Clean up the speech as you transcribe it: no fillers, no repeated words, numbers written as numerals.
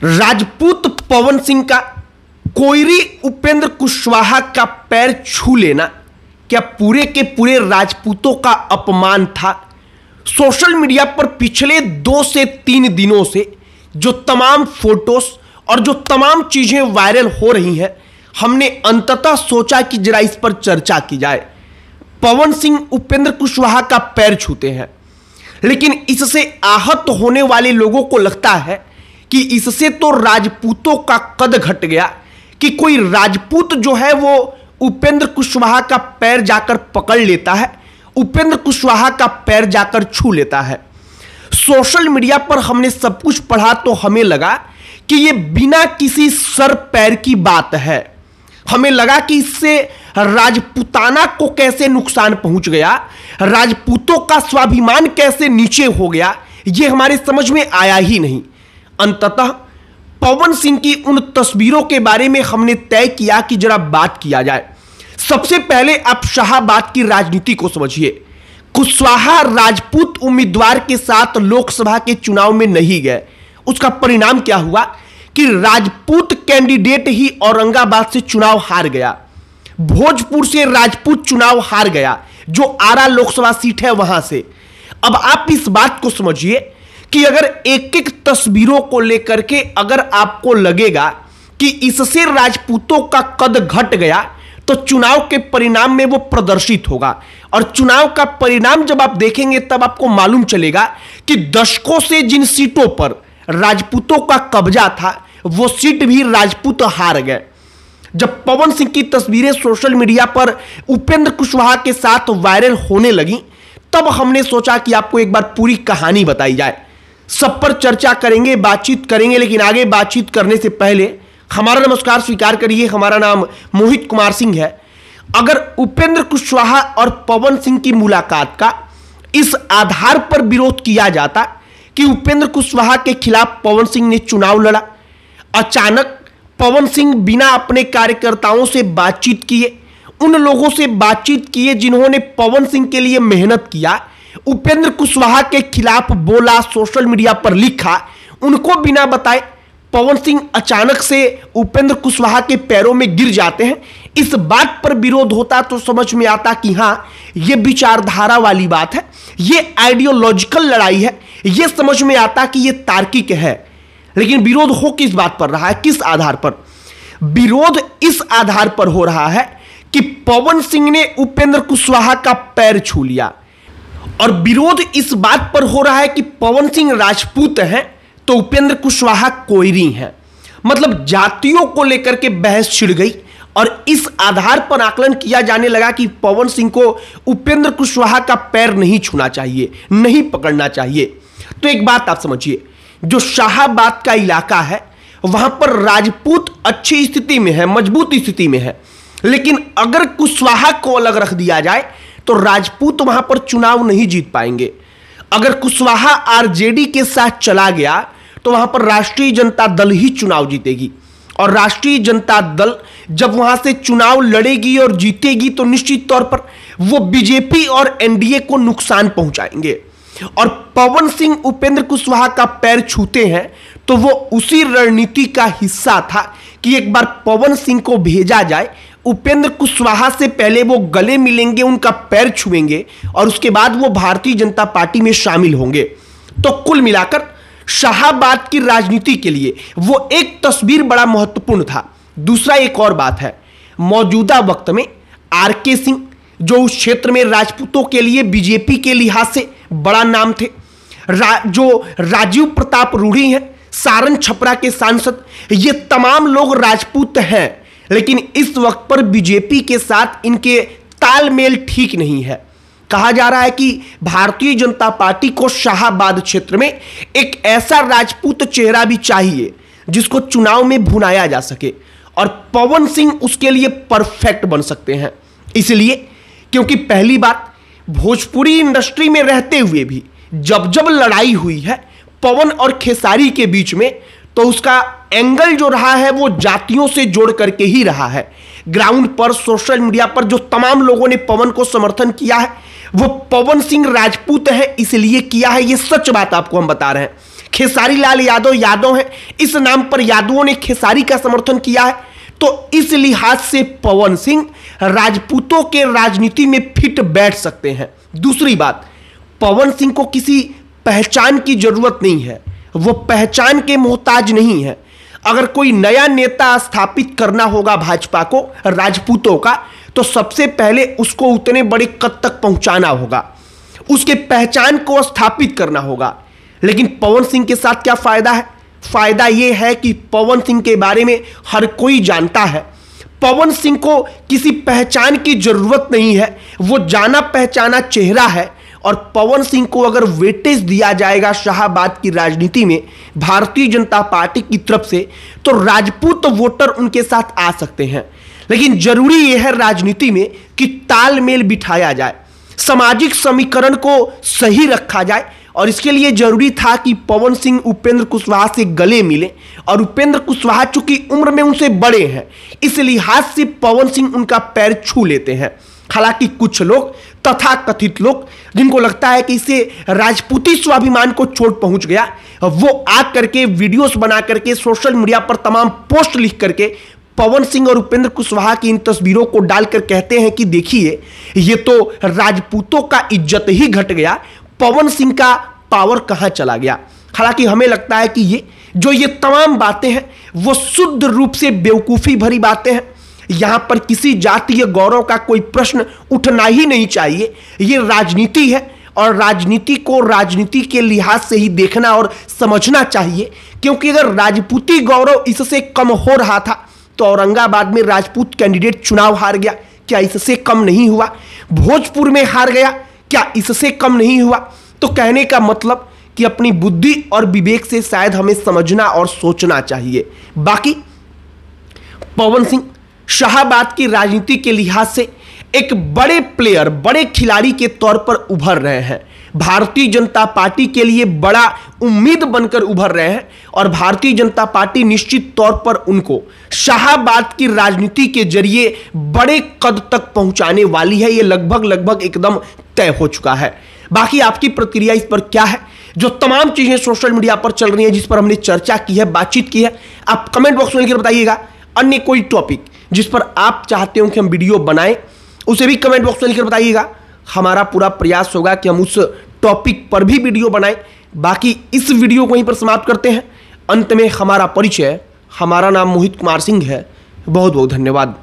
राजपूत पवन सिंह का कोयरी उपेंद्र कुशवाहा का पैर छू लेना क्या पूरे के पूरे राजपूतों का अपमान था? सोशल मीडिया पर पिछले 2 से 3 दिनों से जो तमाम फोटोज और जो तमाम चीजें वायरल हो रही हैं, हमने अंततः सोचा कि जरा इस पर चर्चा की जाए। पवन सिंह उपेंद्र कुशवाहा का पैर छूते हैं, लेकिन इससे आहत होने वाले लोगों को लगता है कि इससे तो राजपूतों का कद घट गया कि कोई राजपूत जो है वो उपेंद्र कुशवाहा का पैर जाकर पकड़ लेता है, उपेंद्र कुशवाहा का पैर जाकर छू लेता है। सोशल मीडिया पर हमने सब कुछ पढ़ा तो हमें लगा कि ये बिना किसी सर पैर की बात है। हमें लगा कि इससे राजपूताना को कैसे नुकसान पहुंच गया, राजपूतों का स्वाभिमान कैसे नीचे हो गया, ये हमारे समझ में आया ही नहीं। अंततः पवन सिंह की उन तस्वीरों के बारे में हमने तय किया कि जरा बात किया जाए। सबसे पहले आप शाहाबाद की राजनीति को समझिए। कुशवाहा राजपूत उम्मीदवार के साथ लोकसभा के चुनाव में नहीं गए। उसका परिणाम क्या हुआ कि राजपूत कैंडिडेट ही औरंगाबाद से चुनाव हार गया, भोजपुर से राजपूत चुनाव हार गया, जो आरा लोकसभा सीट है वहां से। अब आप इस बात को समझिए कि अगर एक एक तस्वीरों को लेकर के अगर आपको लगेगा कि इससे राजपूतों का कद घट गया, तो चुनाव के परिणाम में वो प्रदर्शित होगा। और चुनाव का परिणाम जब आप देखेंगे तब आपको मालूम चलेगा कि दशकों से जिन सीटों पर राजपूतों का कब्जा था, वो सीट भी राजपूत हार गए। जब पवन सिंह की तस्वीरें सोशल मीडिया पर उपेंद्र कुशवाहा के साथ वायरल होने लगी, तब हमने सोचा कि आपको एक बार पूरी कहानी बताई जाए। सब पर चर्चा करेंगे, बातचीत करेंगे, लेकिन आगे बातचीत करने से पहले हमारा नमस्कार स्वीकार करिए। हमारा नाम मोहित कुमार सिंह है। अगर उपेंद्र कुशवाहा और पवन सिंह की मुलाकात का इस आधार पर विरोध किया जाता कि उपेंद्र कुशवाहा के खिलाफ पवन सिंह ने चुनाव लड़ा, अचानक पवन सिंह बिना अपने कार्यकर्ताओं से बातचीत किए, उन लोगों से बातचीत किए जिन्होंने पवन सिंह के लिए मेहनत किया, उपेंद्र कुशवाहा के खिलाफ बोला, सोशल मीडिया पर लिखा, उनको बिना बताए पवन सिंह अचानक से उपेंद्र कुशवाहा के पैरों में गिर जाते हैं। इस बात पर विरोध होता तो समझ में आता कि हां, यह विचारधारा वाली बात है, यह आइडियोलॉजिकल लड़ाई है, यह समझ में आता कि यह तार्किक है। लेकिन विरोध हो किस बात पर रहा है, किस आधार पर? विरोध इस आधार पर हो रहा है कि पवन सिंह ने उपेंद्र कुशवाहा का पैर छू लिया, और विरोध इस बात पर हो रहा है कि पवन सिंह राजपूत हैं तो उपेंद्र कुशवाहा कोयरी हैं। मतलब जातियों को लेकर के बहस छिड़ गई, और इस आधार पर आकलन किया जाने लगा कि पवन सिंह को उपेंद्र कुशवाहा का पैर नहीं छूना चाहिए, नहीं पकड़ना चाहिए। तो एक बात आप समझिए, जो शाहाबाद का इलाका है वहां पर राजपूत अच्छी स्थिति में है, मजबूत स्थिति में है, लेकिन अगर कुशवाहा को अलग रख दिया जाए तो राजपूत वहां पर चुनाव नहीं जीत पाएंगे। अगर कुशवाहा आरजेडी के साथ चला गया तो वहां पर राष्ट्रीय जनता दल ही चुनाव जीतेगी, और राष्ट्रीय जनता दल जब वहां से चुनाव लड़ेगी और जीतेगी तो निश्चित तौर पर वो बीजेपी और एनडीए को नुकसान पहुंचाएंगे। और पवन सिंह उपेंद्र कुशवाहा का पैर छूते हैं तो वो उसी रणनीति का हिस्सा था कि एक बार पवन सिंह को भेजा जाए, उपेंद्र कुशवाहा से पहले वो गले मिलेंगे, उनका पैर छुएंगे, और उसके बाद वो भारतीय जनता पार्टी में शामिल होंगे। तो कुल मिलाकर शाहाबाद की राजनीति के लिए वो एक तस्वीर बड़ा महत्वपूर्ण था। दूसरा एक और बात है, मौजूदा वक्त में आरके सिंह जो उस क्षेत्र में राजपूतों के लिए बीजेपी के लिहाज से बड़ा नाम थे, जो राजीव प्रताप रूढ़ी हैं, सारण छपरा के सांसद, ये तमाम लोग राजपूत हैं, लेकिन इस वक्त पर बीजेपी के साथ इनके तालमेल ठीक नहीं है। कहा जा रहा है कि भारतीय जनता पार्टी को शाहाबाद क्षेत्र में एक ऐसा राजपूत चेहरा भी चाहिए जिसको चुनाव में भुनाया जा सके, और पवन सिंह उसके लिए परफेक्ट बन सकते हैं। इसलिए क्योंकि पहली बात, भोजपुरी इंडस्ट्री में रहते हुए भी जब जब लड़ाई हुई है पवन और खेसारी के बीच में, तो उसका एंगल जो रहा है वो जातियों से जोड़ करके ही रहा है। ग्राउंड पर, सोशल मीडिया पर जो तमाम लोगों ने पवन को समर्थन किया है, वो पवन सिंह राजपूत है इसलिए किया है। ये सच बात आपको हम बता रहे हैं खेसारी लाल यादव यादव हैं, इस नाम पर यादवों ने खेसारी का समर्थन किया है, तो इस लिहाज से पवन सिंह राजपूतों के राजनीति में फिट बैठ सकते हैं। दूसरी बात, पवन सिंह को किसी पहचान की जरूरत नहीं है, वो पहचान के मोहताज नहीं है। अगर कोई नया नेता स्थापित करना होगा भाजपा को राजपूतों का, तो सबसे पहले उसको उतने बड़े कद तक पहुंचाना होगा, उसके पहचान को स्थापित करना होगा। लेकिन पवन सिंह के साथ क्या फायदा है? फायदा यह है कि पवन सिंह के बारे में हर कोई जानता है। पवन सिंह को किसी पहचान की जरूरत नहीं है, वो जाना पहचाना चेहरा है। और पवन सिंह को अगर वेटेज दिया जाएगा शाहाबाद की राजनीति में भारतीय जनता पार्टी की तरफ से, तो राजपूत वोटर उनके साथ आ सकते हैं। लेकिन जरूरी यह है राजनीति में कि तालमेल बिठाया जाए, सामाजिक समीकरण को सही रखा जाए। और इसके लिए जरूरी था कि पवन सिंह उपेंद्र कुशवाहा से गले मिले, और उपेंद्र कुशवाहा चूंकि उम्र में उनसे बड़े हैं, इस लिहाज से पवन सिंह उनका पैर छू लेते हैं। हालांकि कुछ लोग, तथाकथित लोग, जिनको लगता है कि इससे राजपूती स्वाभिमान को चोट पहुंच गया, वो आकर के वीडियोस बना करके सोशल मीडिया पर तमाम पोस्ट लिख करके पवन सिंह और उपेंद्र कुशवाहा की इन तस्वीरों को डालकर कहते हैं कि देखिए, ये तो राजपूतों का इज्जत ही घट गया, पवन सिंह का पावर कहां चला गया। हालांकि हमें लगता है कि ये तमाम बातें हैं वो शुद्ध रूप से बेवकूफी भरी बातें हैं। यहां पर किसी जातीय गौरव का कोई प्रश्न उठना ही नहीं चाहिए। ये राजनीति है और राजनीति को राजनीति के लिहाज से ही देखना और समझना चाहिए। क्योंकि अगर राजपूती गौरव इससे कम हो रहा था तो औरंगाबाद में राजपूत कैंडिडेट चुनाव हार गया, क्या इससे कम नहीं हुआ? भोजपुर में हार गया, क्या इससे कम नहीं हुआ? तो कहने का मतलब कि अपनी बुद्धि और विवेक से शायद हमें समझना और सोचना चाहिए। बाकी पवन सिंह शाहाबाद की राजनीति के लिहाज से एक बड़े प्लेयर, बड़े खिलाड़ी के तौर पर उभर रहे हैं। भारतीय जनता पार्टी के लिए बड़ा उम्मीद बनकर उभर रहे हैं और भारतीय जनता पार्टी निश्चित तौर पर उनको शाहाबाद की राजनीति के जरिए बड़े कद तक पहुंचाने वाली है। यह लगभग एकदम तय हो चुका है। बाकी आपकी प्रतिक्रिया इस पर क्या है? जो तमाम चीजें सोशल मीडिया पर चल रही हैं, जिस पर हमने चर्चा की है, बातचीत की है, आप कमेंट बॉक्स में लिखकर बताइएगा। अन्य कोई टॉपिक जिस पर आप चाहते हो कि हम वीडियो बनाएं, उसे भी कमेंट बॉक्स में लिखकर बताइएगा। हमारा पूरा प्रयास होगा कि हम उस टॉपिक पर भी वीडियो बनाएं। बाकी इस वीडियो को यहीं पर समाप्त करते हैं। अंत में हमारा परिचय, हमारा नाम मोहित कुमार सिंह है। बहुत बहुत धन्यवाद।